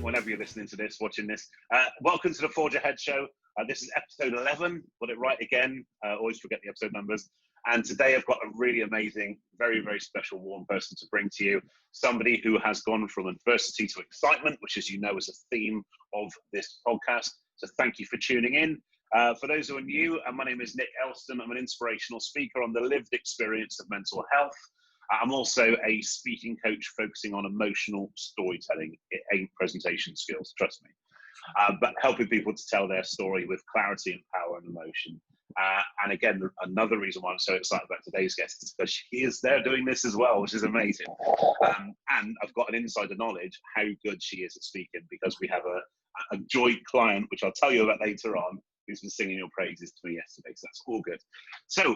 whenever you're listening to this, watching this. Welcome to the Forge Ahead show. This is episode 11. Got it right again. Always forget the episode numbers. And today I've got a really amazing, very, very special, warm person to bring to you. Somebody who has gone from adversity to excitement, which, as you know, is a theme of this podcast. So thank you for tuning in. For those who are new, my name is Nick Elston. I'm an inspirational speaker on the lived experience of mental health. I'm also a speaking coach focusing on emotional storytelling. It ain't presentation skills, trust me. But helping people to tell their story with clarity and power and emotion. And again, another reason why I'm so excited about today's guest is because she is there doing this as well, which is amazing. And I've got an insider knowledge how good she is at speaking, because we have a joint client, which I'll tell you about later on, who's been singing your praises to me yesterday. So that's all good. So,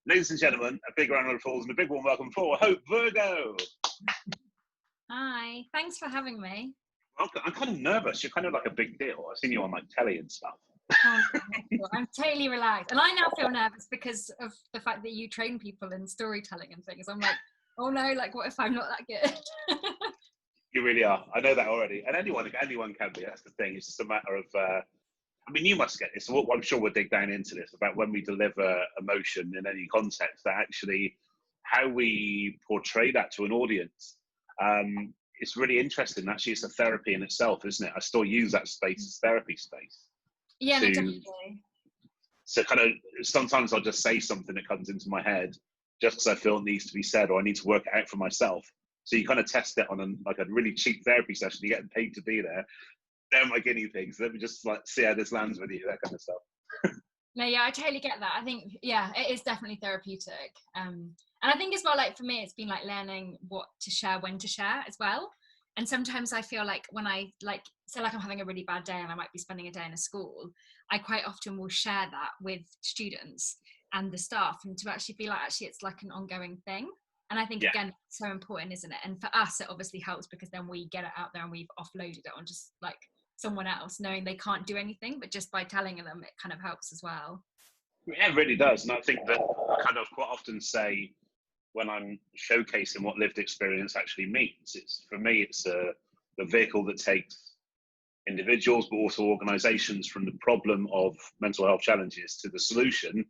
ladies and gentlemen, a big round of applause and a big warm welcome for Hope Virgo. Hi, thanks for having me. Welcome. I'm kind of nervous. You're kind of like a big deal. I've seen you on like telly and stuff. Oh, I'm totally relaxed. And I now feel nervous because of the fact that you train people in storytelling and things. I'm like, oh no, like what if I'm not that good? You really are. I know that already. And anyone can be. That's the thing. It's just a matter of, I mean, you must get this. I'm sure we'll dig down into this about when we deliver emotion in any context, that actually how we portray that to an audience. It's really interesting. Actually, it's a therapy in itself, isn't it? I still use that space as therapy space. Yeah, no, definitely. So kind of sometimes I'll just say something that comes into my head just because I feel it needs to be said, or I need to work it out for myself. So you kind of test it on a really cheap therapy session. You get paid to be there. They're my guinea pigs. Let me just like see how this lands with you, that kind of stuff. No, yeah, I totally get that. I think, yeah, it is definitely therapeutic. And I think as well, like for me, it's been like learning what to share, when to share as well. And sometimes I feel like when I say I'm having a really bad day and I might be spending a day in a school, I quite often will share that with students and the staff, and to actually be like, actually, it's like an ongoing thing. And I think, again, it's so important, isn't it? And for us, it obviously helps because then we get it out there and we've offloaded it on just like someone else, knowing they can't do anything, but just by telling them, it kind of helps as well. Yeah, it really does. And I think that I kind of quite often say, when I'm showcasing what lived experience actually means, for me, it's the vehicle that takes individuals, but also organizations from the problem of mental health challenges to the solution,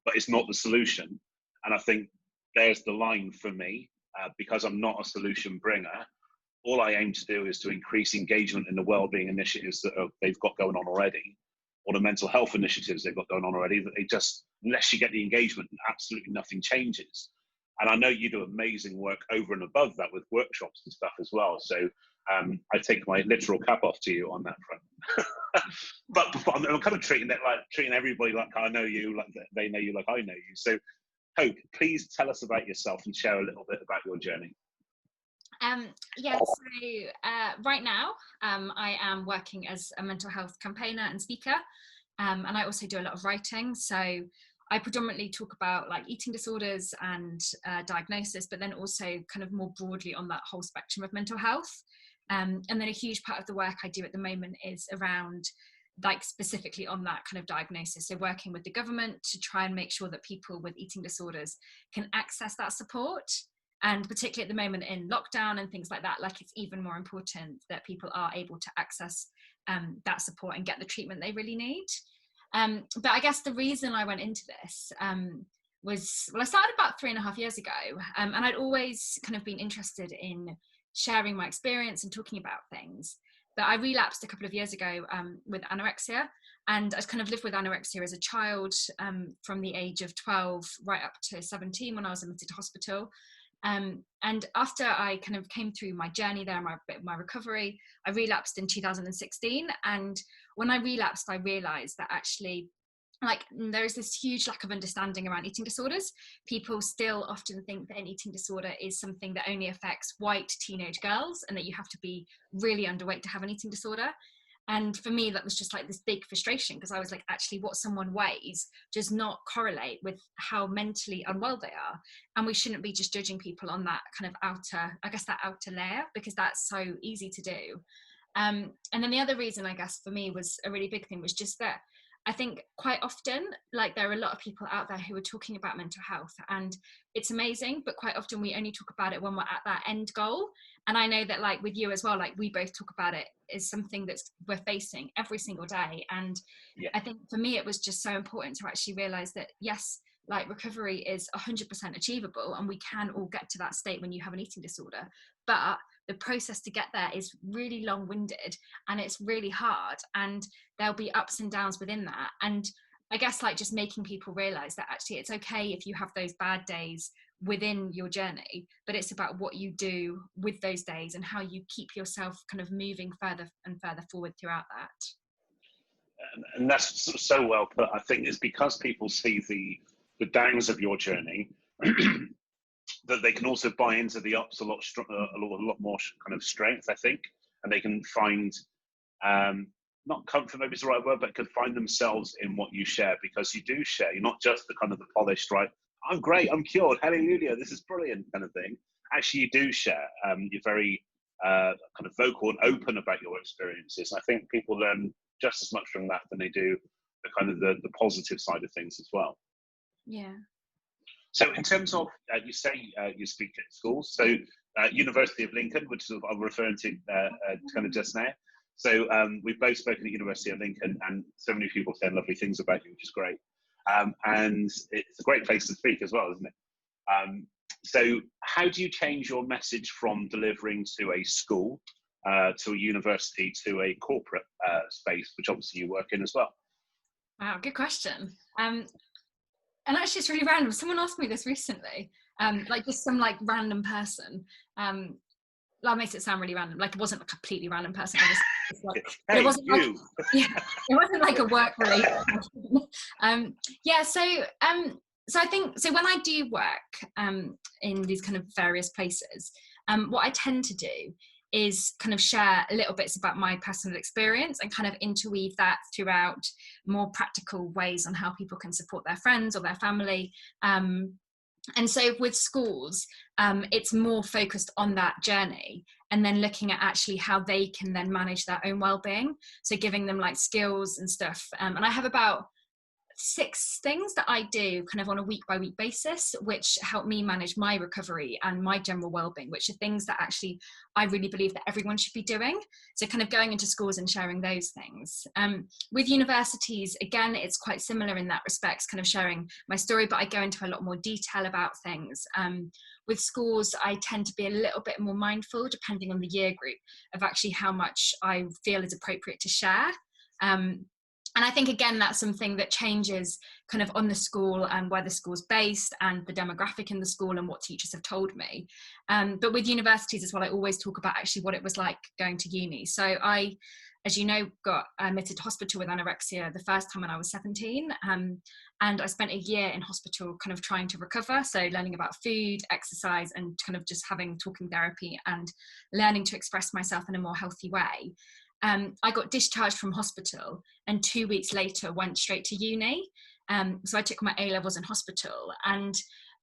but it's not the solution. And I think there's the line for me, because I'm not a solution bringer. All I aim to do is to increase engagement in the wellbeing initiatives that they've got going on already, or the mental health initiatives they've got going on already, that they just, unless you get the engagement, absolutely nothing changes. And I know you do amazing work over and above that with workshops and stuff as well. So I take my literal cap off to you on that front. but I'm kind of treating everybody like I know you, like they know you, like I know you. So Hope, please tell us about yourself and share a little bit about your journey. Right now I am working as a mental health campaigner and speaker, and I also do a lot of writing. So I predominantly talk about like eating disorders and diagnosis, but then also kind of more broadly on that whole spectrum of mental health. And then a huge part of the work I do at the moment is around like specifically on that kind of diagnosis. So working with the government to try and make sure that people with eating disorders can access that support. And particularly at the moment in lockdown and things like that, like it's even more important that people are able to access that support and get the treatment they really need. But I guess the reason I went into this was, I started about 3.5 years ago, and I'd always kind of been interested in sharing my experience and talking about things. But I relapsed a couple of years ago with anorexia, and I kind of lived with anorexia as a child from the age of 12 right up to 17 when I was admitted to hospital. And after I kind of came through my journey there, my recovery, I relapsed in 2016. And when I relapsed, I realized that actually, like, there's this huge lack of understanding around eating disorders. People still often think that an eating disorder is something that only affects white teenage girls and that you have to be really underweight to have an eating disorder. And for me, that was just like this big frustration, because I was like, actually, what someone weighs does not correlate with how mentally unwell they are. And we shouldn't be just judging people on that kind of outer layer, because that's so easy to do. And then the other reason, I guess, for me was a really big thing was just that I think quite often, like, there are a lot of people out there who are talking about mental health, and it's amazing, but quite often we only talk about it when we're at that end goal. And I know that, like, with you as well, like, we both talk about it as something that's we're facing every single day. And Yeah. I think for me, it was just so important to actually realize that, yes, like, recovery is 100% achievable, and we can all get to that state when you have an eating disorder. But the process to get there is really long-winded, and it's really hard, and there'll be ups and downs within that. And I guess, like, just making people realize that actually it's okay if you have those bad days within your journey, but it's about what you do with those days and how you keep yourself kind of moving further and further forward throughout that. And that's so well put. I think it's because people see the downs of your journey that they can also buy into the ups a lot more kind of strength, I think, and they can find not comfort, maybe it's the right word, but can find themselves in what you share, because you do share. You're not just the kind of the polished, right, I'm great, I'm cured, hallelujah, this is brilliant kind of thing. Actually, you do share. You're very kind of vocal and open about your experiences. I think people learn just as much from that than they do the kind of the positive side of things as well. Yeah. So in terms of, you say you speak at schools, so University of Lincoln, which I'm referring to kind of just now. So we've both spoken at University of Lincoln, and so many people saying lovely things about you, which is great. And it's a great place to speak as well, isn't it? So how do you change your message from delivering to a school, to a university, to a corporate space, which obviously you work in as well? Wow, good question. And actually, it's really random. Someone asked me this recently, like just some like random person. That makes it sound really random. Like, it wasn't a completely random person. Like, hey, it wasn't you. like, yeah, it wasn't like a work related question. Yeah. So I think, so when I do work in these kind of various places, what I tend to do is kind of share little bits about my personal experience and kind of interweave that throughout more practical ways on how people can support their friends or their family. And so with schools, it's more focused on that journey, and then looking at actually how they can then manage their own well-being. So giving them like skills and stuff. And I have about 6 things that I do kind of on a week-by-week basis, which help me manage my recovery and my general well-being, which are things that actually I really believe that everyone should be doing. So kind of going into schools and sharing those things. With universities, again, it's quite similar in that respect, kind of sharing my story, but I go into a lot more detail about things. With schools, I tend to be a little bit more mindful, depending on the year group, of actually how much I feel is appropriate to share. And I think, again, that's something that changes kind of on the school and where the school's based and the demographic in the school and what teachers have told me. But with universities as well, I always talk about actually what it was like going to uni. So I, as you know, got admitted to hospital with anorexia the first time when I was 17. And I spent a year in hospital kind of trying to recover. So learning about food, exercise, and kind of just having talking therapy and learning to express myself in a more healthy way. I got discharged from hospital, and 2 weeks later went straight to uni. So I took my A-levels in hospital, and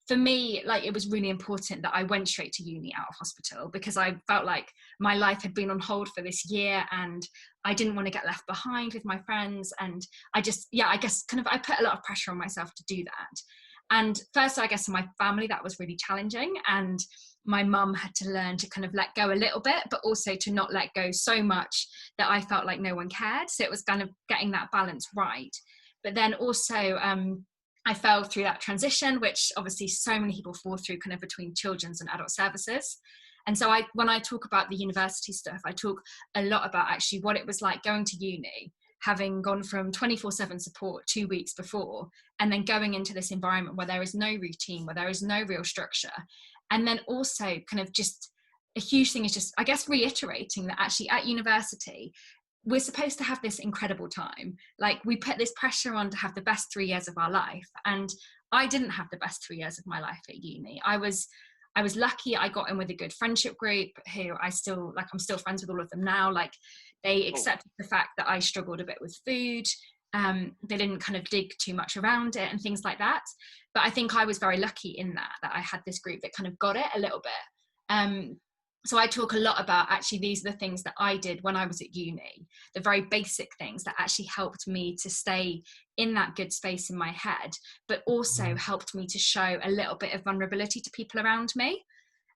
for me, like, it was really important that I went straight to uni out of hospital, because I felt like my life had been on hold for this year and I didn't want to get left behind with my friends. And I just, I guess kind of, I put a lot of pressure on myself to do that. And first, I guess in my family, that was really challenging. And my mum had to learn to kind of let go a little bit, but also to not let go so much that I felt like no one cared. So it was kind of getting that balance right. But then also, I fell through that transition, which obviously so many people fall through, kind of between children's and adult services. And so when I talk about the university stuff, I talk a lot about actually what it was like going to uni, having gone from 24/7 support 2 weeks before, and then going into this environment where there is no routine, where there is no real structure. And then also kind of just a huge thing is just, I guess, reiterating that actually at university, we're supposed to have this incredible time. Like, we put this pressure on to have the best 3 years of our life. And I didn't have the best 3 years of my life at uni. I was lucky. I got in with a good friendship group who I'm still friends with all of them now. Like, they accepted the fact that I struggled a bit with food. They didn't kind of dig too much around it and things like that. But I think I was very lucky in that I had this group that kind of got it a little bit. So I talk a lot about actually these are the things that I did when I was at uni, the very basic things that actually helped me to stay in that good space in my head, but also helped me to show a little bit of vulnerability to people around me.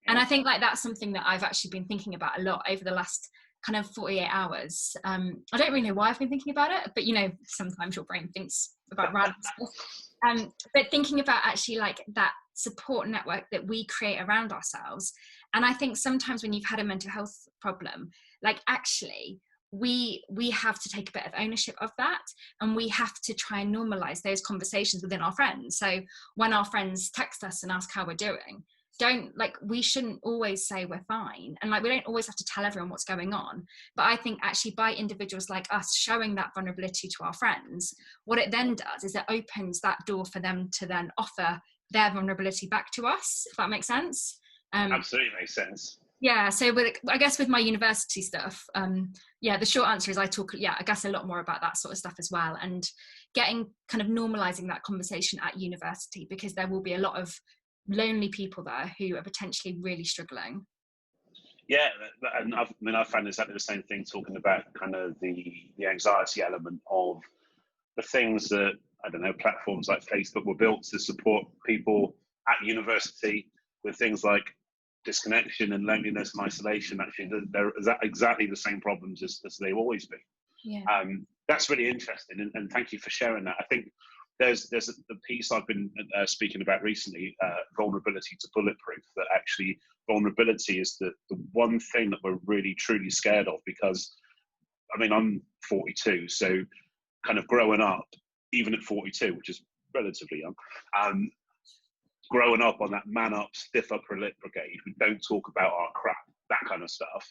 And I think like that's something that I've actually been thinking about a lot over the last kind of 48 hours. I don't really know why I've been thinking about it, but you know, sometimes your brain thinks about random stuff. But thinking about actually like that support network that we create around ourselves. And I think sometimes when you've had a mental health problem, like actually we have to take a bit of ownership of that, and we have to try and normalize those conversations within our friends. So when our friends text us and ask how we're doing, we shouldn't always say we're fine, and like we don't always have to tell everyone what's going on. But I think actually by individuals like us showing that vulnerability to our friends, what it then does is it opens that door for them to then offer their vulnerability back to us, if that makes sense. Absolutely makes sense. Yeah, so I guess with my university stuff, the short answer is I talk, I guess a lot more about that sort of stuff as well, and getting kind of normalizing that conversation at university, because there will be a lot of lonely people there who are potentially really struggling. Yeah, and I've found exactly the same thing, talking about kind of the anxiety element of the things that, I don't know, platforms like Facebook were built to support people at university with things like disconnection and loneliness and isolation. Actually, they're exactly the same problems as they've always been. Yeah. That's really interesting, and thank you for sharing that. I think there's a piece I've been speaking about recently, vulnerability to bulletproof, that actually vulnerability is the one thing that we're really truly scared of, because I mean, I'm 42, so kind of growing up, even at 42, which is relatively young, growing up on that man up, stiff upper lip brigade, we don't talk about our crap, that kind of stuff.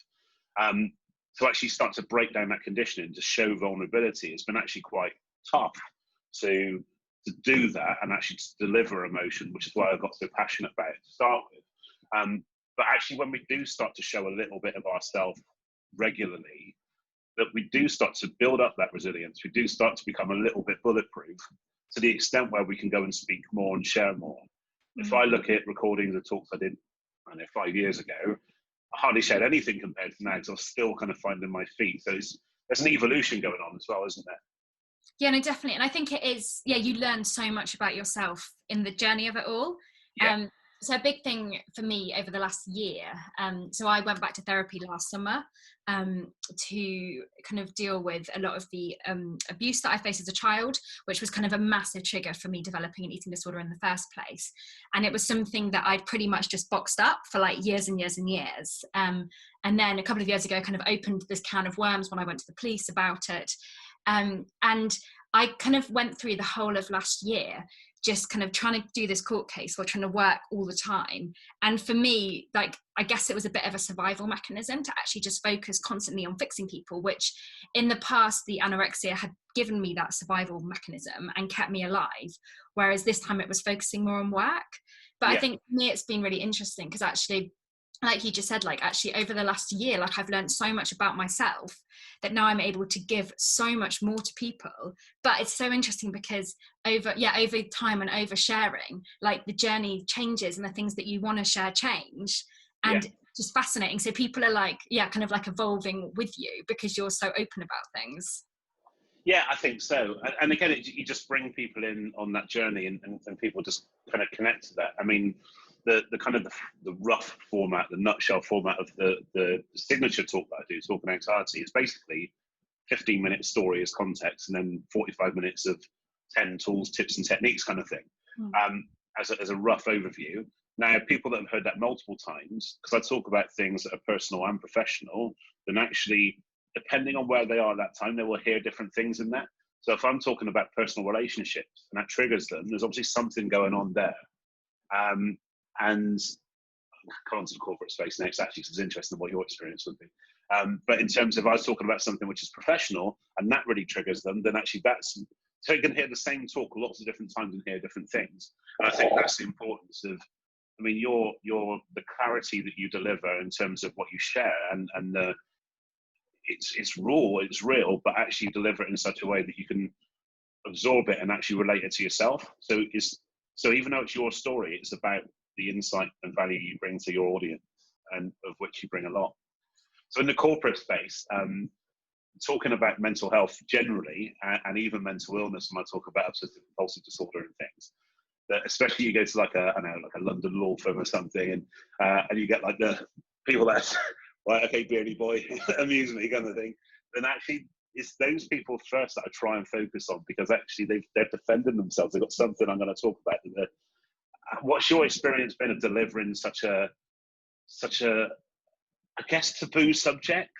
To actually start to break down that conditioning, to show vulnerability, it's been actually quite tough to do that and actually to deliver emotion, which is why I got so passionate about it to start with. But actually, when we do start to show a little bit of ourselves regularly, that we do start to build up that resilience, we do start to become a little bit bulletproof, to the extent where we can go and speak more and share more. If I look at recordings of talks I did, I don't know, 5 years ago, I hardly shared anything compared to now, because I'm still kind of finding my feet. So there's an evolution going on as well, isn't there? Yeah, no, definitely. And I think it is, you learn so much about yourself in the journey of it all. Yeah. So a big thing for me over the last year, so I went back to therapy last summer to kind of deal with a lot of the abuse that I faced as a child, which was kind of a massive trigger for me developing an eating disorder in the first place. And it was something that I'd pretty much just boxed up for like years and years and years. And then a couple of years ago, kind of opened this can of worms when I went to the police about it. And I kind of went through the whole of last year just kind of trying to do this court case while trying to work all the time. And for me, like, I guess it was a bit of a survival mechanism to actually just focus constantly on fixing people, which in the past, the anorexia had given me that survival mechanism and kept me alive. Whereas this time it was focusing more on work. But I think for me, it's been really interesting because actually, like you just said, like actually over the last year, like I've learned so much about myself that now I'm able to give so much more to people. But it's so interesting because over time and over sharing, like the journey changes and the things that you want to share change. And just fascinating. So people are like, kind of like evolving with you because you're so open about things. Yeah, I think so. And again, you just bring people in on that journey, and people just kind of connect to that. I mean, the kind of the rough format, the nutshell format of the signature talk that I do, Talking Anxiety, is basically 15-minute story as context, and then 45 minutes of 10 tools, tips, and techniques kind of thing, as a rough overview. Now, people that have heard that multiple times, because I talk about things that are personal and professional, then actually, depending on where they are at that time, they will hear different things in that. So if I'm talking about personal relationships and that triggers them, there's obviously something going on there. And I'll come on to the corporate space next, actually, because it's interesting what your experience would be. But in terms of I was talking about something which is professional and that really triggers them, then actually that's, so you can hear the same talk lots of different times and hear different things. And I think that's the importance of, I mean, the clarity that you deliver in terms of what you share, and the, it's raw, it's real, but actually deliver it in such a way that you can absorb it and actually relate it to yourself. So even though it's your story, it's about the insight and value you bring to your audience. and of which you bring a lot. So in the corporate space, talking about mental health generally, and even mental illness, when I talk about obsessive compulsive disorder and things, that especially you go to like a London law firm or something, and you get like the people that's right, okay, beardy boy, amuse me kind of thing, then actually it's those people first that I try and focus on, because actually they're defending themselves. They've got something I'm going to talk about. What's your experience been of delivering such a I guess taboo subject?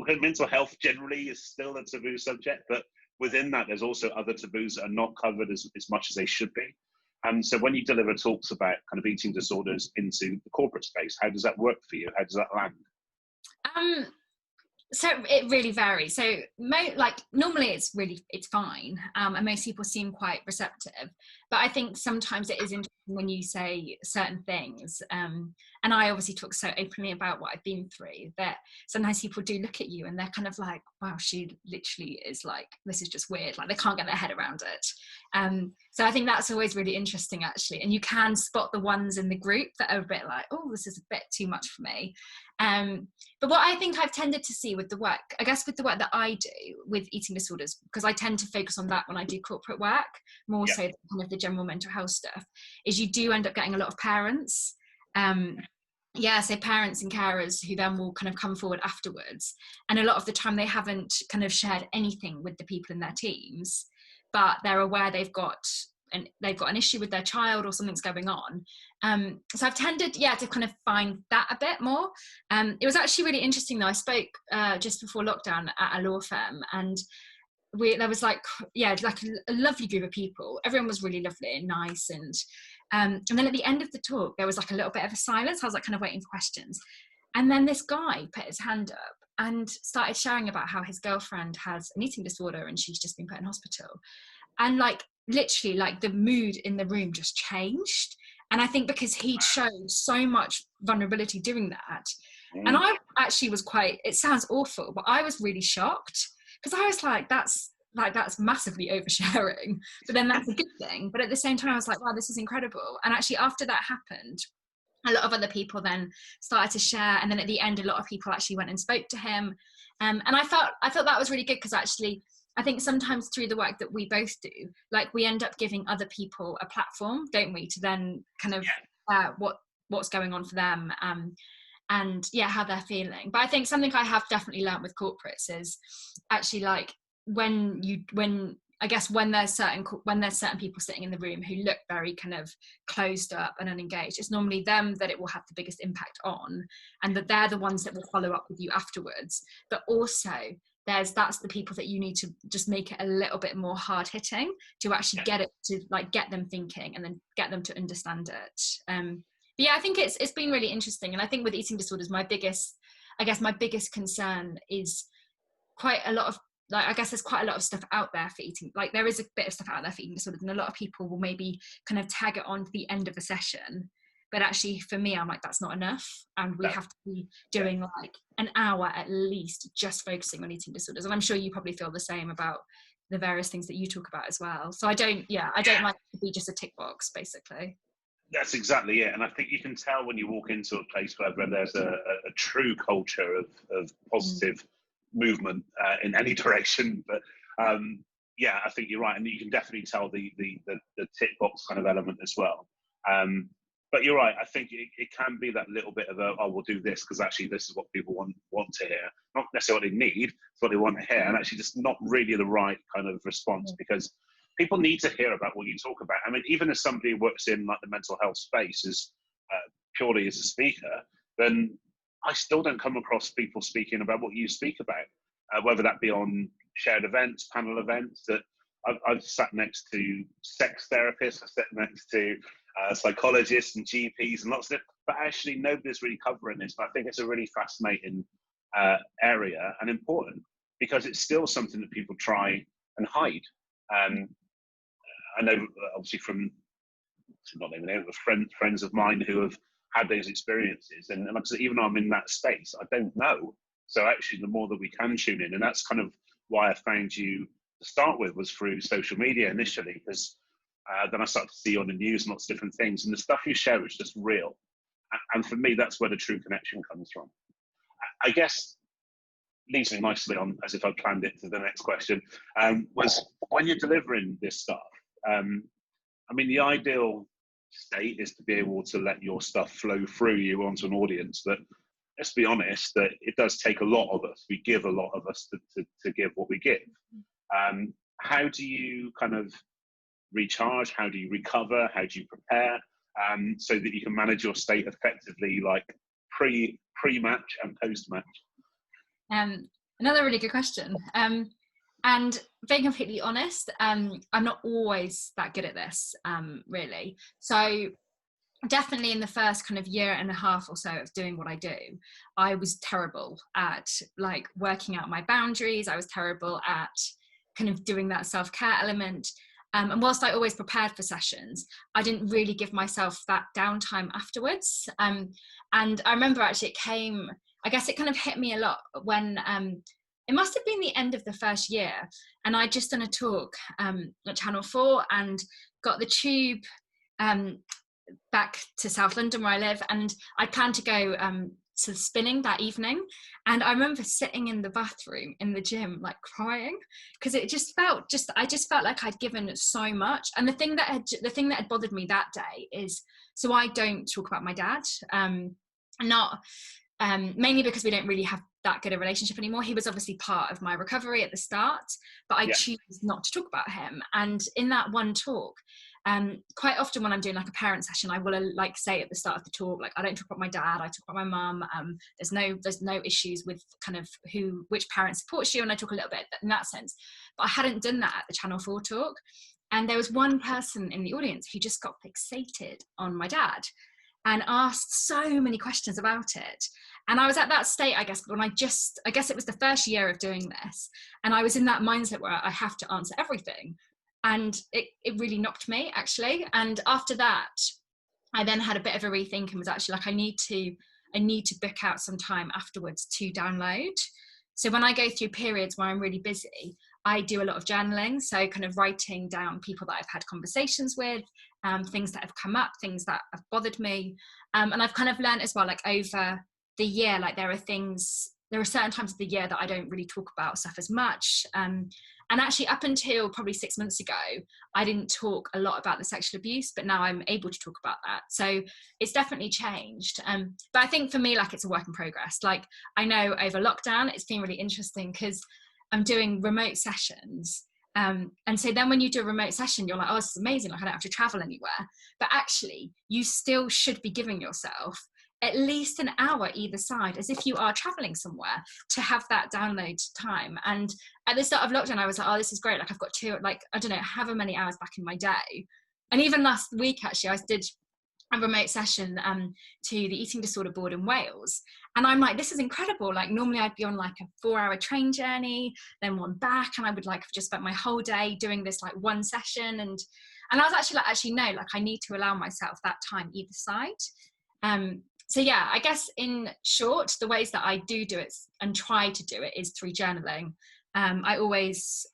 Okay, mental health generally is still a taboo subject, but within that, there's also other taboos that are not covered as much as they should be. And so when you deliver talks about kind of eating disorders into the corporate space, how does that work for you? How does that land? So it really varies. So normally it's fine, and most people seem quite receptive. But I think sometimes it is interesting when you say certain things, and I obviously talk so openly about what I've been through, that sometimes people do look at you and they're kind of like, wow, she literally is like, this is just weird. Like they can't get their head around it. So I think that's always really interesting, actually. And you can spot the ones in the group that are a bit like, oh, this is a bit too much for me. But what I think I've tended to see with the work, I guess with the work that I do with eating disorders, because I tend to focus on that when I do corporate work, more so than kind of the general mental health stuff, is you do end up getting a lot of parents. So parents and carers who then will kind of come forward afterwards. And a lot of the time they haven't kind of shared anything with the people in their teams, but they're aware they've got an issue with their child or something's going on. So I've tended, to kind of find that a bit more. It was actually really interesting though. I spoke just before lockdown at a law firm, and there was like a lovely group of people. Everyone was really lovely and nice. And then at the end of the talk, there was like a little bit of a silence. I was like kind of waiting for questions. And then this guy put his hand up and started sharing about how his girlfriend has an eating disorder and she's just been put in hospital. And like, literally, like the mood in the room just changed. And I think because he'd shown so much vulnerability doing that. And I actually was it sounds awful, but I was really shocked, because I was like, that's massively oversharing, but then that's a good thing. But at the same time, I was like, wow, this is incredible. And actually after that happened, a lot of other people then started to share. And then at the end, a lot of people actually went and spoke to him. And I thought that was really good, because actually, I think sometimes through the work that we both do, like we end up giving other people a platform, don't we, to then kind of what's going on for them, and how they're feeling. But I think something I have definitely learned with corporates is actually like when there's certain people sitting in the room who look very kind of closed up and unengaged, it's normally them that it will have the biggest impact on, and that they're the ones that will follow up with you afterwards. But also that's the people that you need to just make it a little bit more hard hitting to actually get it to like get them thinking and then get them to understand it. But I think it's been really interesting. And I think with eating disorders, my biggest concern is quite a lot of, like, I guess there's quite a lot of stuff out there for eating. Like there is a bit of stuff out there for eating disorders, and a lot of people will maybe kind of tag it on to the end of a session. But actually for me, I'm like, that's not enough. And we have to be doing like an hour at least just focusing on eating disorders. And I'm sure you probably feel the same about the various things that you talk about as well. So I don't like to be just a tick box, basically. That's exactly it. And I think you can tell when you walk into a place where there's a true culture of positive movement in any direction. But I think you're right. And you can definitely tell the tick box kind of element as well. But you're right. I think it can be that little bit of we'll do this because actually this is what people want to hear. Not necessarily what they need, it's what they want to hear. And actually just not really the right kind of response, because people need to hear about what you talk about. I mean, even as somebody who works in like the mental health space purely as a speaker, then I still don't come across people speaking about what you speak about, whether that be on shared events, panel events. That I've sat next to sex therapists, I've sat next to psychologists and GPs and lots of it, but actually nobody's really covering this. But I think it's a really fascinating area and important, because it's still something that people try and hide. I know obviously from, not naming it, friends of mine who have had those experiences, and like I said, even though I'm in that space, I don't know. So actually the more that we can tune in, and that's kind of why I found you to start with, was through social media initially, because then I started to see you on the news and lots of different things, and the stuff you share is just real. And for me, that's where the true connection comes from. I guess leads me nicely on, as if I planned it, to the next question, was when you're delivering this stuff, I mean, the ideal state is to be able to let your stuff flow through you onto an audience that, let's be honest, that it does take a lot of us. We give a lot of us to give what we give. How do you kind of recharge? How do you recover? How do you prepare so that you can manage your state effectively, like pre-match and post-match? Another really good question. And being completely honest, I'm not always that good at this, really. So definitely in the first kind of year and a half or so of doing what I do, I was terrible at like working out my boundaries. I was terrible at kind of doing that self-care element. And whilst I always prepared for sessions, I didn't really give myself that downtime afterwards. And I remember actually I guess it kind of hit me a lot when it must have been the end of the first year, and I'd just done a talk at Channel 4 and got the tube back to South London where I live, and I planned to go to spinning that evening. And I remember sitting in the bathroom in the gym like crying, because it just felt I just felt like I'd given so much. And the thing that had bothered me that day is, so I don't talk about my dad, mainly because we don't really have that good a relationship anymore. He was obviously part of my recovery at the start, but I choose not to talk about him. And in that one talk, quite often when I'm doing like a parent session, I will like say at the start of the talk, like, I don't talk about my dad, I talk about my mum. There's no issues with kind of which parent supports you, and I talk a little bit in that sense. But I hadn't done that at the Channel 4 talk, and there was one person in the audience who just got fixated on my dad and asked so many questions about it. And I was at that state, I guess, when I guess it was the first year of doing this, and I was in that mindset where I have to answer everything. And it really knocked me, actually. And after that, I then had a bit of a rethink and was actually like, I need to book out some time afterwards to download. So when I go through periods where I'm really busy, I do a lot of journaling. So kind of writing down people that I've had conversations with, things that have come up, things that have bothered me. And I've kind of learned as well, like over the year, like there are certain times of the year that I don't really talk about stuff as much. And actually up until probably 6 months ago, I didn't talk a lot about the sexual abuse, but now I'm able to talk about that. So it's definitely changed. But I think for me, like, it's a work in progress. Like, I know over lockdown, it's been really interesting because I'm doing remote sessions. And so then when you do a remote session, you're like, oh, this is amazing. Like, I don't have to travel anywhere. But actually, you still should be giving yourself at least an hour either side, as if you are traveling somewhere, to have that download time. And at the start of lockdown, I was like, oh, this is great. Like, I've got I don't know, however many hours back in my day. And even last week, actually, I did a remote session to the eating disorder board in Wales. And I'm like, this is incredible. Like, normally I'd be on like a 4-hour train journey, then one back, and I would like have just spent my whole day doing this like one session. And I was actually like, no, like, I need to allow myself that time either side. So yeah, I guess in short, the ways that I do it and try to do it is through journaling. I use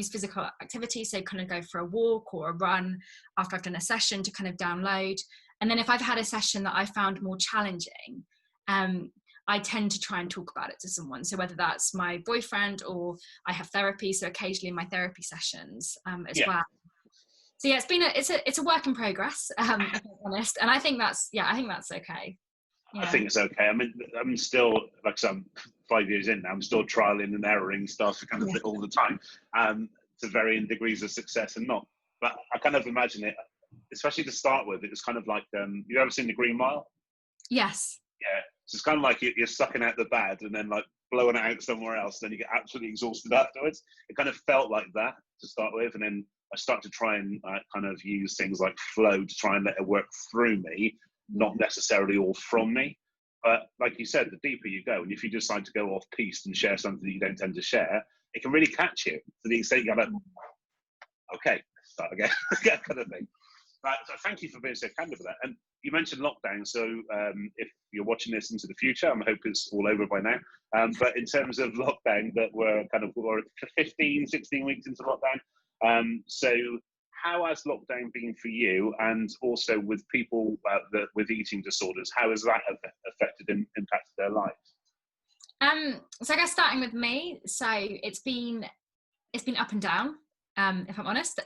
physical activity, so kind of go for a walk or a run after I've done a session to kind of download. And then if I've had a session that I found more challenging, I tend to try and talk about it to someone. So whether that's my boyfriend, or I have therapy, so occasionally in my therapy sessions as well. So yeah, it's a work in progress, if I'm honest, and I think that's okay. Yeah. I think it's okay. I mean, I'm still, like I said, I'm 5 years in now. I'm still trialing and erroring stuff kind of all the time, to varying degrees of success and not. But I kind of imagine it, especially to start with. It was kind of like, you ever seen The Green Mile? Yes. Yeah. So it's kind of like you're sucking out the bad and then like blowing it out somewhere else. Then you get absolutely exhausted afterwards. It kind of felt like that to start with, and then I start to try and kind of use things like flow to try and let it work through me, not necessarily all from me. But like you said, the deeper you go, and if you decide to go off piste and share something that you don't tend to share, it can really catch you to the extent you go, okay, start again, kind of thing. So thank you for being so candid with that. And you mentioned lockdown, so if you're watching this into the future, I hope it's all over by now. But in terms of lockdown, that we're 15, 16 weeks into lockdown. So how has lockdown been for you, and also with people with eating disorders? How has that affected and impacted their lives? So I guess starting with me, so it's been up and down, if I'm honest.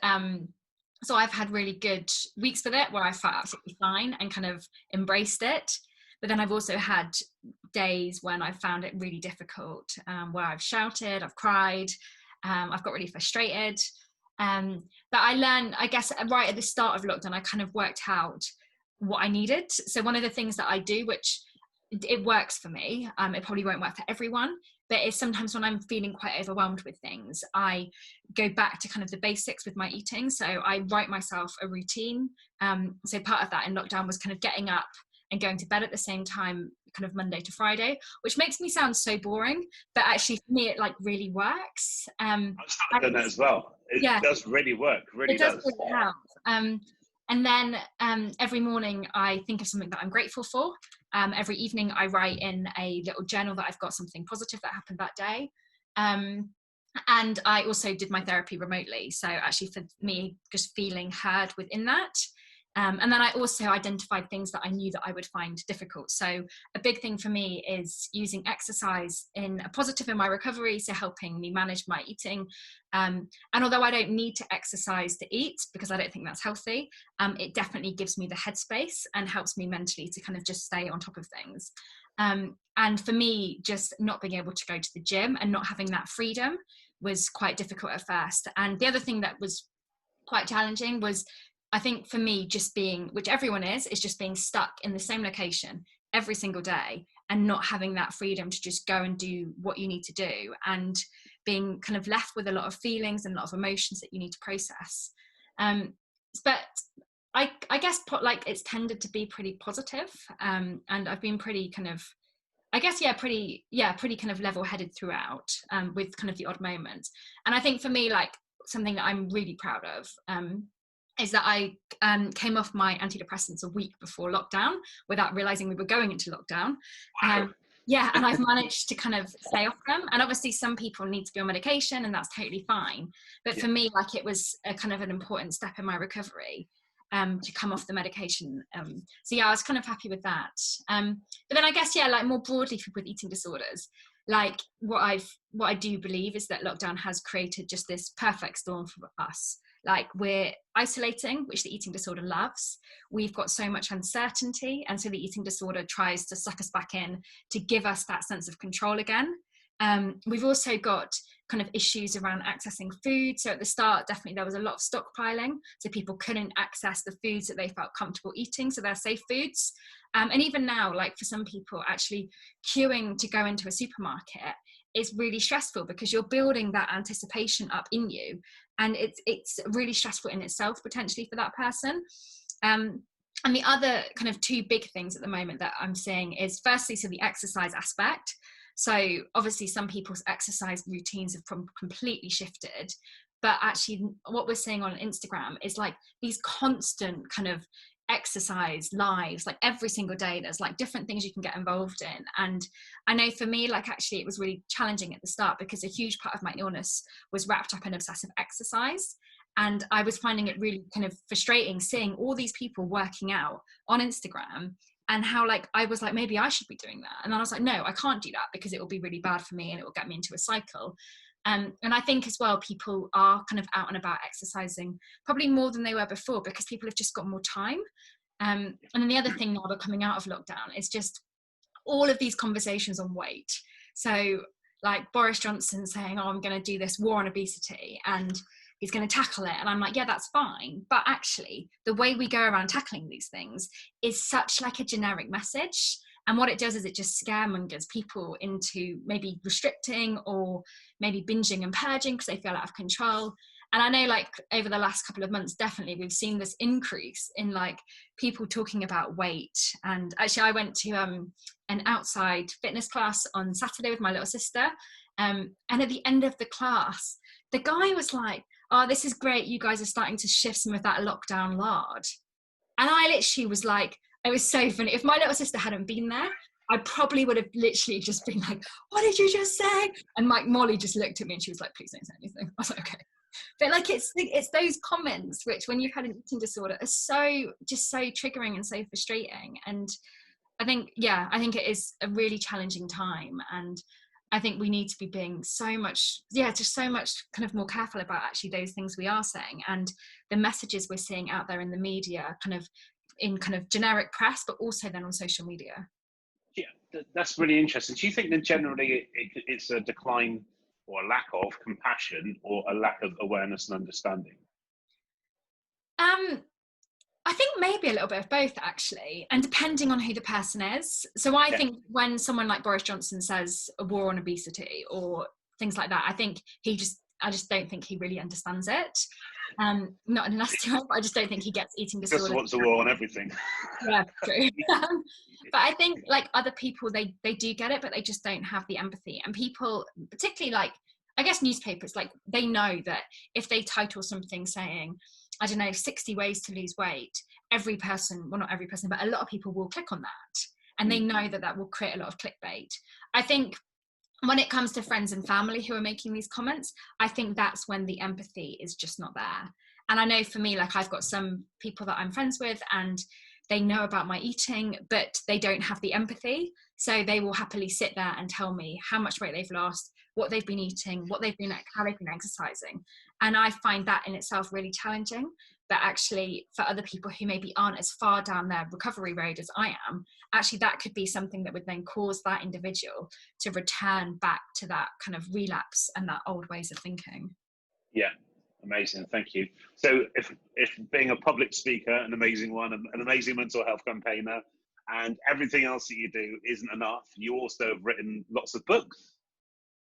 So I've had really good weeks with it where I felt absolutely fine and kind of embraced it. But then I've also had days when I found it really difficult, where I've shouted, I've cried, I've got really frustrated. But I learned, I guess, right at the start of lockdown, I kind of worked out what I needed. So one of the things that I do, which it works for me, it probably won't work for everyone, but it's sometimes when I'm feeling quite overwhelmed with things, I go back to kind of the basics with my eating. So I write myself a routine. So part of that in lockdown was kind of getting up and going to bed at the same time, kind of Monday to Friday, which makes me sound so boring, but actually for me it like really works. I've started doing that as well. It does really work. Really does. Really help. And then every morning I think of something that I'm grateful for. Every evening I write in a little journal that I've got something positive that happened that day. And I also did my therapy remotely. So actually for me, just feeling heard within that. And then I also identified things that I knew that I would find difficult. So a big thing for me is using exercise in a positive in my recovery, so helping me manage my eating. And although I don't need to exercise to eat, because I don't think that's healthy, it definitely gives me the headspace and helps me mentally to kind of just stay on top of things. And for me, just not being able to go to the gym and not having that freedom was quite difficult at first. And the other thing that was quite challenging was, I think for me, just being, which everyone is just being stuck in the same location every single day and not having that freedom to just go and do what you need to do, and being kind of left with a lot of feelings and a lot of emotions that you need to process. But I guess like it's tended to be pretty positive, and I've been pretty kind of, I guess, pretty kind of level-headed throughout, with kind of the odd moments. And I think for me, like something that I'm really proud of, is that I came off my antidepressants a week before lockdown without realizing we were going into lockdown. Wow. And I've managed to kind of stay off them. And obviously some people need to be on medication and that's totally fine. But for me, like it was a kind of an important step in my recovery, to come off the medication. So I was kind of happy with that. But then I guess, like more broadly with eating disorders, like what I do believe is that lockdown has created just this perfect storm for us. Like we're isolating, which the eating disorder loves. We've got so much uncertainty, and so the eating disorder tries to suck us back in to give us that sense of control again. We've also got kind of issues around accessing food. So at the start, definitely there was a lot of stockpiling. So people couldn't access the foods that they felt comfortable eating. So they're safe foods. And even now, like for some people, actually queuing to go into a supermarket is really stressful because you're building that anticipation up in you. And it's really stressful in itself, potentially, for that person. And the other kind of two big things at the moment that I'm seeing is firstly, so the exercise aspect. So obviously some people's exercise routines have completely shifted, but actually what we're seeing on Instagram is like these constant kind of exercise lives, like every single day there's like different things you can get involved in. And I know for me, like actually it was really challenging at the start because a huge part of my illness was wrapped up in obsessive exercise. And I was finding it really kind of frustrating seeing all these people working out on Instagram, and how like I was like, maybe I should be doing that. And then I was like, no, I can't do that because it will be really bad for me and it will get me into a cycle. And I think as well, people are kind of out and about exercising probably more than they were before because people have just got more time. And then the other thing now we're coming out of lockdown is just all of these conversations on weight. So like Boris Johnson saying, oh, I'm going to do this war on obesity and he's going to tackle it. And I'm like, yeah, that's fine. But actually the way we go around tackling these things is such like a generic message. And what it does is it just scaremongers people into maybe restricting or maybe binging and purging because they feel out of control. And I know like over the last couple of months, definitely we've seen this increase in like people talking about weight. And actually I went to an outside fitness class on Saturday with my little sister. And at the end of the class, the guy was like, oh, this is great. You guys are starting to shift some of that lockdown lard. And I literally was like, it was so funny. If my little sister hadn't been there, I probably would have literally just been like, what did you just say? And like Molly just looked at me and she was like, please don't say anything. I was like, okay. But like it's those comments which, when you've had an eating disorder, are so triggering and so frustrating. And I think it is a really challenging time, and I think we need to be being so much kind of more careful about actually those things we are saying, and the messages we're seeing out there in the media, kind of in kind of generic press, but also then on social media. Yeah, that's really interesting. Do you think that generally it's a decline or a lack of compassion, or a lack of awareness and understanding? I think maybe a little bit of both, actually, and depending on who the person is. So I think when someone like Boris Johnson says a war on obesity or things like that, I just don't think he really understands it. Not in a nasty way, but I just don't think he gets eating disorders. Just wants a war on everything. Yeah, true. But I think like other people, they do get it, but they just don't have the empathy. And people, particularly like, I guess newspapers, like they know that if they title something saying, I don't know, 60 ways to lose weight, every person, well, not every person, but a lot of people will click on that. And they know that that will create a lot of clickbait. I think when it comes to friends and family who are making these comments, I think that's when the empathy is just not there. And I know for me, like I've got some people that I'm friends with and they know about my eating, but they don't have the empathy. So they will happily sit there and tell me how much weight they've lost, what they've been eating, how they've been exercising. And I find that in itself really challenging. But actually, for other people who maybe aren't as far down their recovery road as I am, actually that could be something that would then cause that individual to return back to that kind of relapse and that old ways of thinking. Yeah, amazing. Thank you. So if being a public speaker, an amazing one, an amazing mental health campaigner, and everything else that you do isn't enough, you also have written lots of books.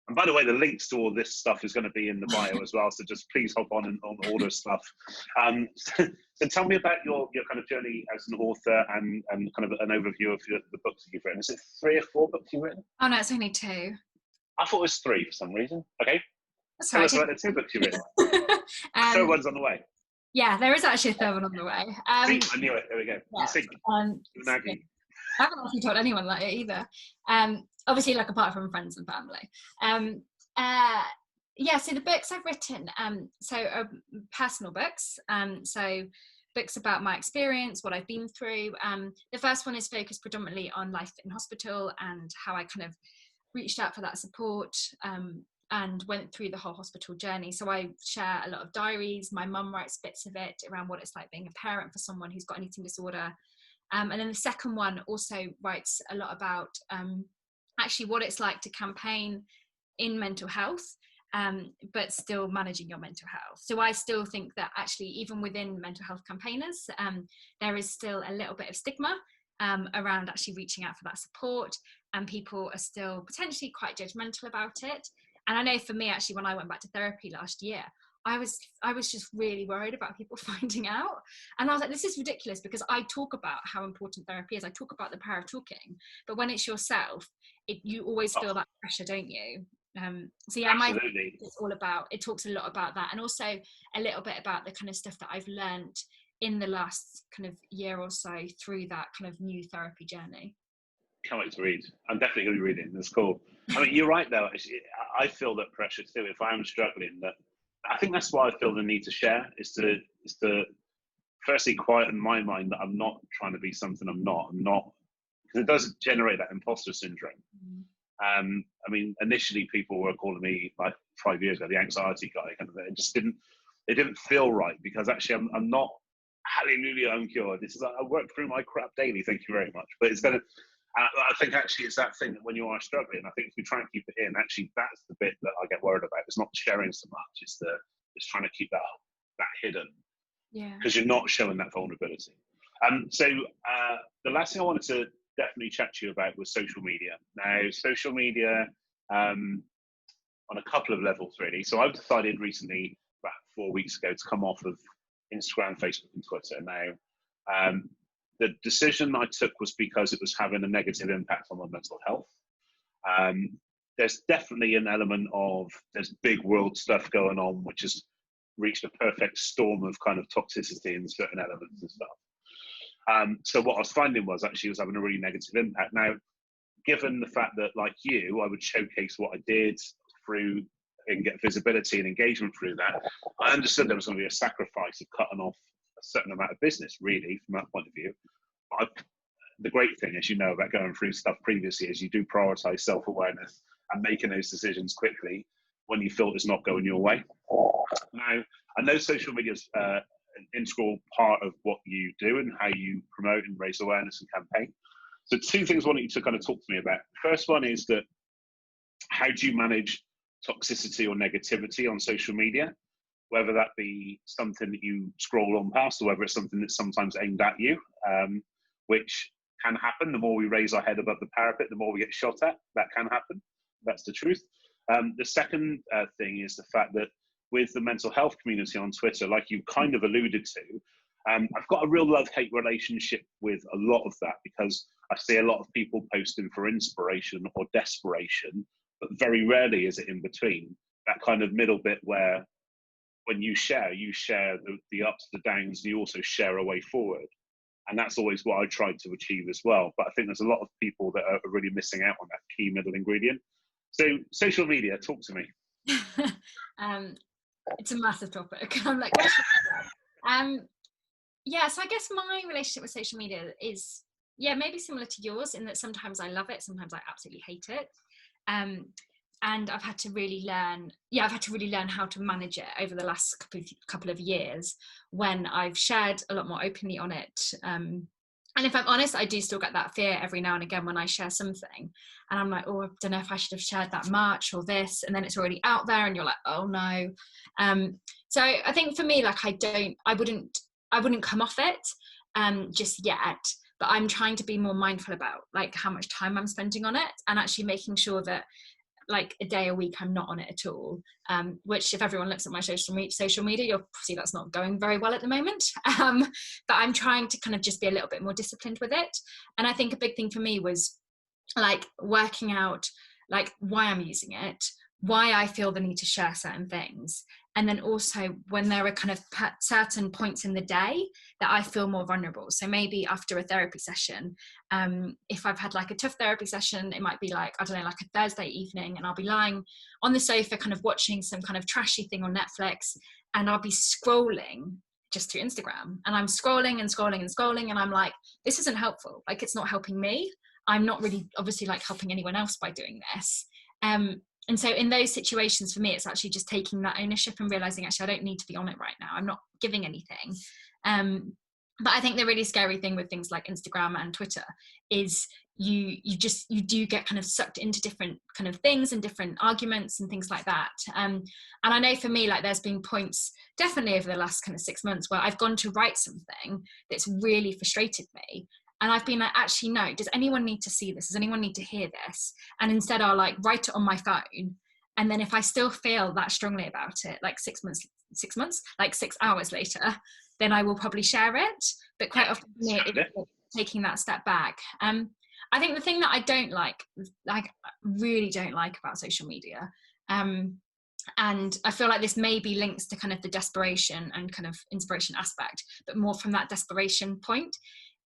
And by the way, the links to all this stuff is going to be in the bio as well. So just please hop on all this stuff. So tell me about your kind of journey as an author and kind of an overview of the books that you've written. Is it 3 or 4 books you've written? Oh, no, it's only 2. I thought it was 3 for some reason. Okay. That's Tell right. us about the 2 books you've written. The 3rd one's on the way. Yeah, there is actually a 3rd one on the way. See, I knew it. There we go. Yeah, I haven't actually told anyone like it either. Obviously, like apart from friends and family. So the books I've written, personal books. So books about my experience, what I've been through. The first one is focused predominantly on life in hospital and how I kind of reached out for that support and went through the whole hospital journey. So I share a lot of diaries. My mum writes bits of it around what it's like being a parent for someone who's got an eating disorder. And then the second one also writes a lot about actually what it's like to campaign in mental health, but still managing your mental health. So I still think that actually even within mental health campaigners, there is still a little bit of stigma around actually reaching out for that support, and people are still potentially quite judgmental about it. And I know for me, actually, when I went back to therapy last year, I was just really worried about people finding out. And I was like, this is ridiculous, because I talk about how important therapy is. I talk about the power of talking. But when it's yourself, you always feel that pressure, don't you? So yeah, absolutely. It talks a lot about that, and also a little bit about the kind of stuff that I've learned in the last kind of year or so through that kind of new therapy journey. Can't wait to read. I'm definitely going to be reading. That's cool. I mean, you're right though. I feel that pressure too. If I'm struggling, that I think that's why I feel the need to share is to firstly quieten my mind that I'm not trying to be something I'm not, because it does generate that imposter syndrome. I mean, initially people were calling me like 5 years ago the anxiety guy, kind of. It didn't feel right, because actually I'm not. Hallelujah, I'm cured. This is, I work through my crap daily. Thank you very much. But it's gonna. I think actually it's that thing that when you are struggling, I think if we try and keep it in, actually that's the bit that I get worried about. It's not sharing so much. It's trying to keep that hidden. Yeah. Because you're not showing that vulnerability. So the last thing I wanted to definitely chat to you about was social media. Now, social media on a couple of levels, really. So I've decided recently, about 4 weeks ago, to come off of Instagram, Facebook, and Twitter. Now, the decision I took was because it was having a negative impact on my mental health. There's definitely an element of, there's big world stuff going on, which has reached a perfect storm of kind of toxicity in certain elements and stuff. So what I was finding was actually it was having a really negative impact. Now, given the fact that, like you, I would showcase what I did through and get visibility and engagement through that, I understood there was going to be a sacrifice of cutting off a certain amount of business, really, from that point of view. The great thing, as you know, about going through stuff previously is you do prioritize self-awareness and making those decisions quickly when you feel it's not going your way. Now, I know social media is an integral part of what you do and how you promote and raise awareness and campaign. So 2 things I want you to kind of talk to me about. First one is that how do you manage toxicity or negativity on social media, whether that be something that you scroll on past or whether it's something that's sometimes aimed at you, which can happen. The more we raise our head above the parapet, the more we get shot at. That can happen. That's the truth. The second thing is the fact that with the mental health community on Twitter, like you kind of alluded to, I've got a real love-hate relationship with a lot of that, because I see a lot of people posting for inspiration or desperation, but very rarely is it in between. That kind of middle bit where when you share the ups, the downs, and you also share a way forward. And that's always what I tried to achieve as well. But I think there's a lot of people that are really missing out on that key middle ingredient. So social media, talk to me. It's a massive topic. I'm like, yeah, so I guess my relationship with social media is, maybe similar to yours in that sometimes I love it, sometimes I absolutely hate it. And I've had to really learn how to manage it over the last couple of years, when I've shared a lot more openly on it. And if I'm honest, I do still get that fear every now and again when I share something, and I'm like, oh, I don't know if I should have shared that much or this, and then it's already out there and you're like, oh no. So I think for me, like, I wouldn't come off it just yet, but I'm trying to be more mindful about like how much time I'm spending on it, and actually making sure that like a day a week I'm not on it at all, which if everyone looks at my social media, you'll see that's not going very well at the moment. But I'm trying to kind of just be a little bit more disciplined with it. And I think a big thing for me was like working out like why I'm using it, why I feel the need to share certain things. And then also when there are kind of certain points in the day that I feel more vulnerable. So maybe after a therapy session, if I've had like a tough therapy session, it might be like, I don't know, like a Thursday evening, and I'll be lying on the sofa kind of watching some kind of trashy thing on Netflix, and I'll be scrolling just through Instagram, and I'm scrolling and scrolling and scrolling, and I'm like, this isn't helpful. Like, it's not helping me. I'm not really obviously like helping anyone else by doing this. And so in those situations, for me, it's actually just taking that ownership and realizing, actually, I don't need to be on it right now. I'm not giving anything. But I think the really scary thing with things like Instagram and Twitter is you do get kind of sucked into different kind of things and different arguments and things like that. And I know for me, like, there's been points definitely over the last kind of 6 months where I've gone to write something that's really frustrated me. And I've been like, actually, no, does anyone need to see this? Does anyone need to hear this? And instead I'll like write it on my phone. And then if I still feel that strongly about it, like 6 months, like 6 hours later, then I will probably share it. But quite often it's taking that step back. I think the thing that I don't like really don't like about social media, and I feel like this maybe links to kind of the desperation and kind of inspiration aspect, but more from that desperation point,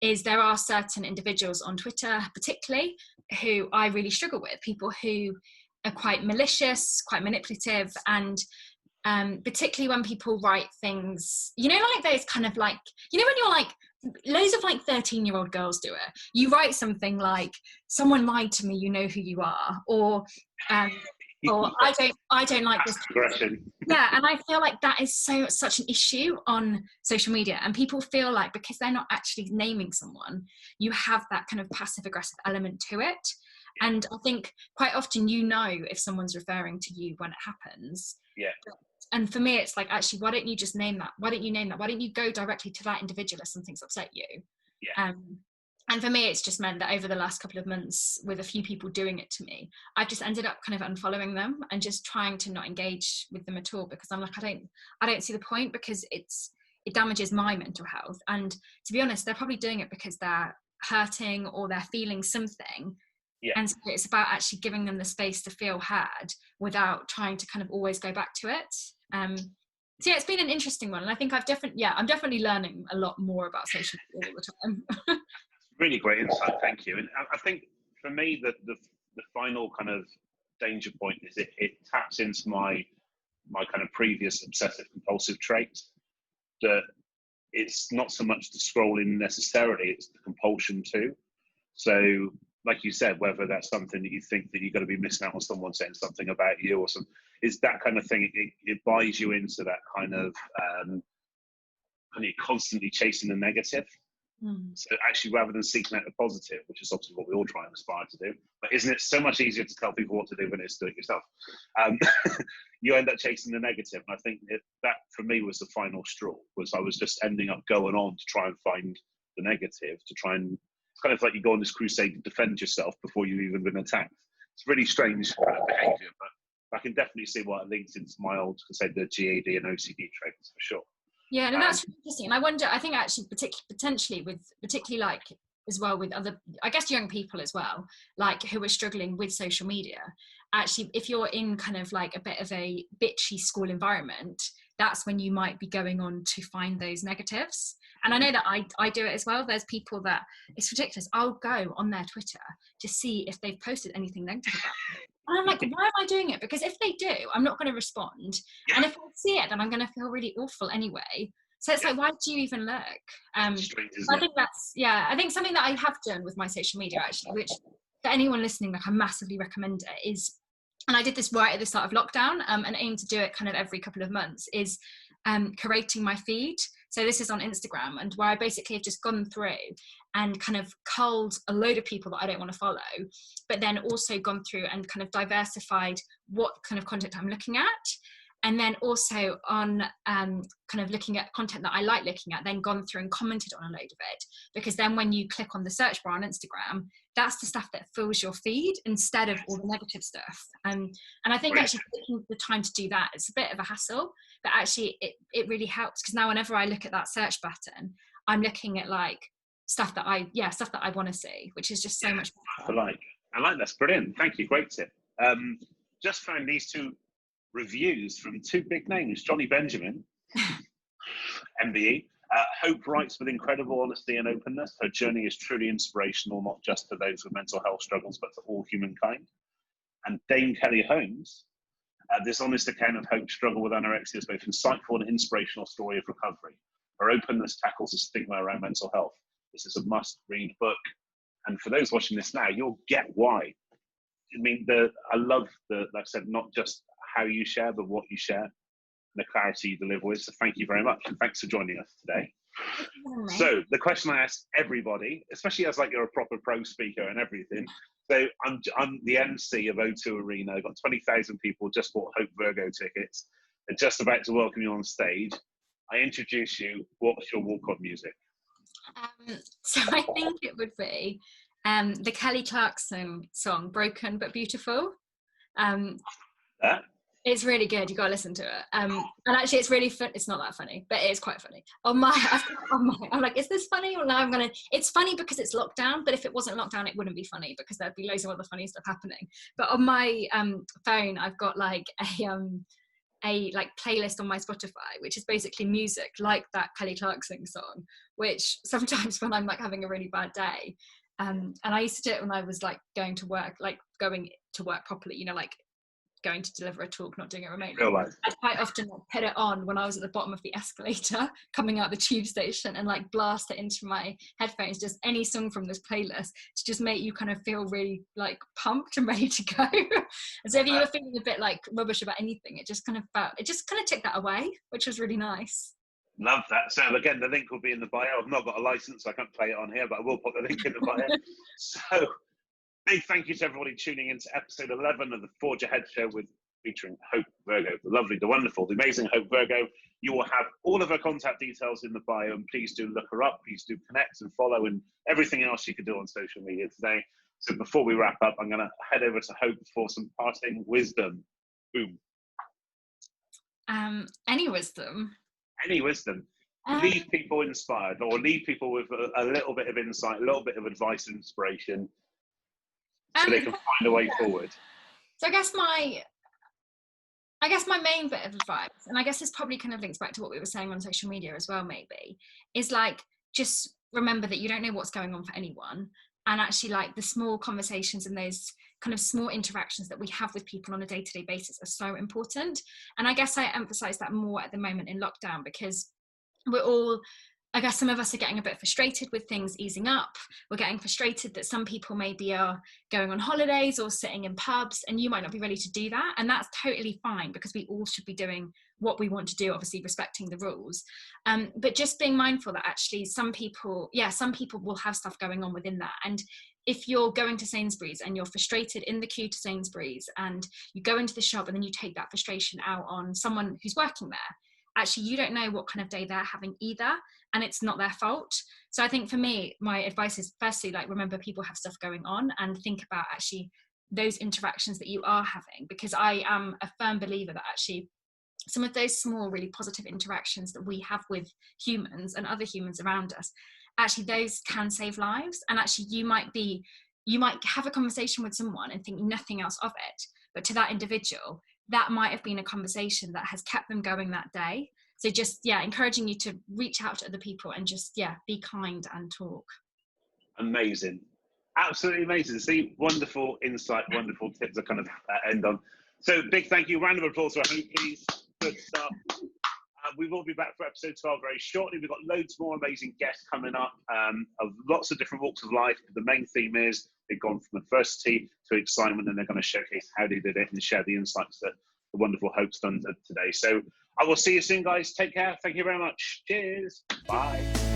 is there are certain individuals on Twitter particularly who I really struggle with, people who are quite malicious, quite manipulative, and particularly when people write things, you know, like those kind of like, you know, when you're like, loads of like 13-year-old girls do it. You write something like, someone lied to me, you know who you are, or I don't like this aggression. Yeah, and I feel like that is such an issue on social media, and people feel like because they're not actually naming someone, you have that kind of passive aggressive element to it. And I think quite often, you know, if someone's referring to you when it happens. Yeah. And for me, it's like, actually, why don't you just name that? Why don't you name that? Why don't you go directly to that individual if something's upset you? Yeah. And for me, it's just meant that over the last couple of months, with a few people doing it to me, I've just ended up kind of unfollowing them and just trying to not engage with them at all, because I'm like, I don't see the point, because it damages my mental health. And to be honest, they're probably doing it because they're hurting or they're feeling something. Yeah. And so it's about actually giving them the space to feel heard without trying to kind of always go back to it. So yeah, it's been an interesting one, and I think I'm definitely learning a lot more about social media all the time. Really great insight, thank you. And I think for me, the final kind of danger point is it taps into my kind of previous obsessive compulsive trait, that it's not so much the scrolling necessarily, it's the compulsion too. So like you said, whether that's something that you think that you're going to be missing out on someone saying something about you or some, is that kind of thing. It buys you into that kind of and you're constantly chasing the negative. So actually, rather than seeking out the positive, which is obviously what we all try and aspire to do, but isn't it so much easier to tell people what to do when it's do it yourself? You end up chasing the negative. And I think that for me was the final straw, was I was just ending up going on to try and find the negative, to try and, it's kind of like you go on this crusade to defend yourself before you've even been attacked. It's really strange kind of behavior, but I can definitely see what it links into my old, say, the GAD and OCD traits for sure. Yeah, no, that's really interesting. And I wonder, I think actually particularly like as well with other, I guess young people as well, like who are struggling with social media, actually, if you're in kind of like a bit of a bitchy school environment, that's when you might be going on to find those negatives. And I know that I do it as well. There's people that, it's ridiculous, I'll go on their Twitter to see if they've posted anything negative about it. And I'm like, why am I doing it? Because if they do, I'm not going to respond. Yeah. And if I see it, then I'm going to feel really awful anyway. So it's like, why do you even look? I think that's, I think something that I have done with my social media actually, which for anyone listening, like I massively recommend it, is, and I did this right at the start of lockdown and aim to do it kind of every couple of months, is curating my feed. So this is on Instagram, and where I basically have just gone through and kind of culled a load of people that I don't want to follow, but then also gone through and kind of diversified what kind of content I'm looking at. And then also on kind of looking at content that I like looking at, then gone through and commented on a load of it. Because then when you click on the search bar on Instagram, that's the stuff that fills your feed instead of all the negative stuff. And I think actually taking the time to do that, it's a bit of a hassle, but actually it really helps. Because now whenever I look at that search button, I'm looking at like stuff that I want to see, which is just so much better. I like that's brilliant. Thank you. Great tip. Just found these two reviews from two big names, Johnny Benjamin, MBE. Hope writes with incredible honesty and openness. Her journey is truly inspirational, not just to those with mental health struggles, but to all humankind. And Dame Kelly Holmes, this honest account of Hope's struggle with anorexia is both insightful and inspirational story of recovery. Her openness tackles the stigma around mental health. This is a must-read book. And for those watching this now, you'll get why. I mean, I love like I said, not just how you share, but what you share, and the clarity you deliver with. So thank you very much, and thanks for joining us today. So the question I ask everybody, especially as like you're a proper pro speaker and everything. So I'm the MC of O2 Arena. I've got 20,000 people just bought Hope Virgo tickets. They're just about to welcome you on stage. I introduce you. What's your walk-on music? So I think it would be the Kelly Clarkson song, Broken But Beautiful. It's really good. You got to listen to it. And actually, it's really fun. It's not that funny, but it is quite funny. I'm like, is this funny? Or now it's funny because it's lockdown, but if it wasn't lockdown, it wouldn't be funny because there'd be loads of other funny stuff happening. But on my phone, I've got like a like playlist on my Spotify, which is basically music like that Kelly Clarkson song, which sometimes when I'm like having a really bad day, and I used to do it when I was like going to work properly, you know, like going to deliver a talk, not doing it remotely. I'd quite often put it on when I was at the bottom of the escalator coming out the tube station and like blast it into my headphones, just any song from this playlist to just make you kind of feel really like pumped and ready to go. And so if you were feeling a bit like rubbish about anything, it just kind of took that away, which was really nice. Love that. So again, the link will be in the bio. I've not got a license, so I can't play it on here, but I will put the link in the bio. So big thank you to everybody tuning into episode 11 of the Forge Ahead show featuring Hope Virgo, the lovely, the wonderful, the amazing Hope Virgo. You will have all of her contact details in the bio, and please do look her up. Please do connect and follow and everything else you can do on social media today. So before we wrap up, I'm going to head over to Hope for some parting wisdom. Boom. Any wisdom? Any wisdom. Leave people inspired, or leave people with a little bit of insight, a little bit of advice and inspiration, so they can find a way forward. So I guess my main bit of advice, and I guess this probably kind of links back to what we were saying on social media as well, maybe, is like, just remember that you don't know what's going on for anyone. And actually, like, the small conversations and those kind of small interactions that we have with people on a day-to-day basis are so important. And I guess I emphasize that more at the moment in lockdown, because we're all, I guess some of us are getting a bit frustrated with things easing up. We're getting frustrated that some people maybe are going on holidays or sitting in pubs, and you might not be ready to do that. And that's totally fine, because we all should be doing what we want to do, obviously respecting the rules. But just being mindful that actually some people will have stuff going on within that. And if you're going to Sainsbury's and you're frustrated in the queue to Sainsbury's, and you go into the shop and then you take that frustration out on someone who's working there, actually you don't know what kind of day they're having either, and it's not their fault. So I think for me, my advice is, firstly, like, remember people have stuff going on, and think about actually those interactions that you are having, because I am a firm believer that actually some of those small, really positive interactions that we have with humans and other humans around us, actually those can save lives. And actually you might have a conversation with someone and think nothing else of it, but to that individual, that might have been a conversation that has kept them going that day. So just, encouraging you to reach out to other people and just, be kind and talk. Amazing. Absolutely amazing. See, wonderful insight, wonderful tips to kind of end on. So big thank you. Round of applause for Hope, please. Good stuff. We will be back for episode 12 very shortly. We've got loads more amazing guests coming up of lots of different walks of life. The main theme is they've gone from adversity to excitement, and they're going to showcase how they did it and share the insights that the wonderful Hope's done today. So I will see you soon, guys. Take care. Thank you very much. Cheers. Bye.